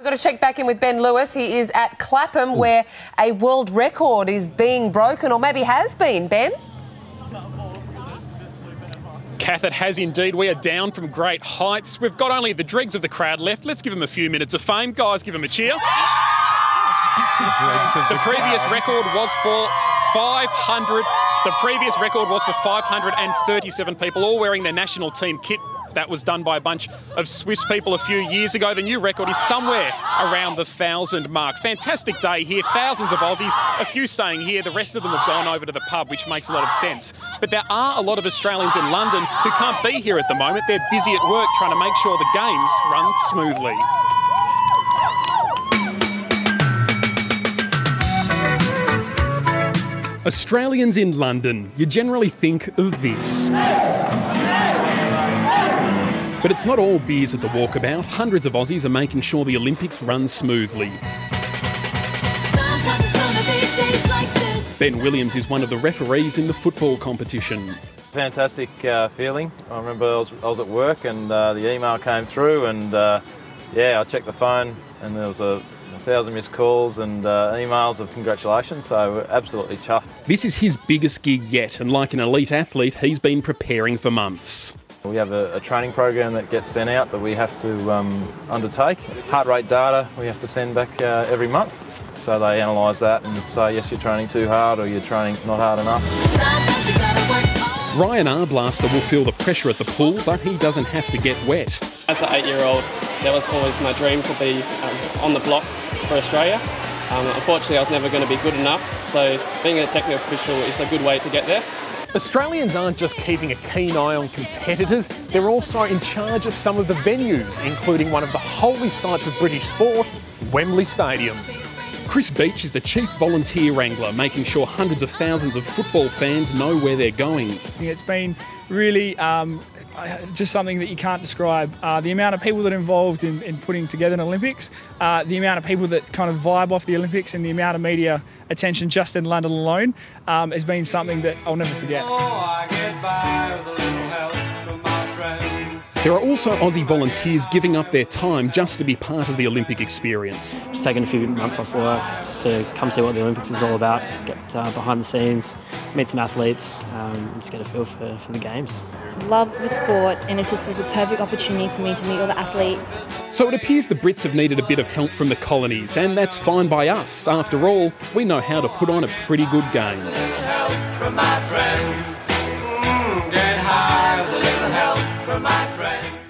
We've got to check back in with Ben Lewis. He is at Clapham where a world record is being broken, or maybe has been, Ben. Kath, it has indeed. We are down from great heights. We've got only the dregs of the crowd left. Let's give them a few minutes of fame. Guys, give them a cheer. The previous record was for 500. The previous record was for 537 people, all wearing their national team kit. That was done by a bunch of Swiss people a few years ago. The new record is somewhere around the 1,000 mark. Fantastic day here. Thousands of Aussies, a few staying here. The rest of them have gone over to the pub, which makes a lot of sense. But there are a lot of Australians in London who can't be here at the moment. They're busy at work trying to make sure the games run smoothly. Australians in London, you generally think of this. But it's not all beers at the walkabout. Hundreds of Aussies are making sure the Olympics run smoothly. Ben Williams is one of the referees in the football competition. Fantastic feeling. I remember I was at work and the email came through and I checked the phone and there was 1,000 missed calls and emails of congratulations, so we're absolutely chuffed. This is his biggest gig yet, and like an elite athlete, he's been preparing for months. We have a training program that gets sent out that we have to undertake. Heart rate data we have to send back every month. So they analyse that and say, yes, you're training too hard or you're training not hard enough. Ryan Arblaster will feel the pressure at the pool, but he doesn't have to get wet. As an 8-year-old, that was always my dream to be on the blocks for Australia. Unfortunately, I was never going to be good enough, so being a technical official is a good way to get there. Australians aren't just keeping a keen eye on competitors, they're also in charge of some of the venues, including one of the holy sites of British sport, Wembley Stadium. Chris Beach is the chief volunteer wrangler, making sure hundreds of thousands of football fans know where they're going. It's been really just something that you can't describe. The amount of people that are involved in putting together an Olympics, the amount of people that kind of vibe off the Olympics and the amount of media attention just in London alone has been something that I'll never forget. There are also Aussie volunteers giving up their time just to be part of the Olympic experience. Just taking a few months off work just to come see what the Olympics is all about, get behind the scenes, meet some athletes, just get a feel for the games. Love the sport, and it just was a perfect opportunity for me to meet all the athletes. So it appears the Brits have needed a bit of help from the colonies, and that's fine by us. After all, we know how to put on a pretty good games. Help from my friends. Get high with a little help from my friends.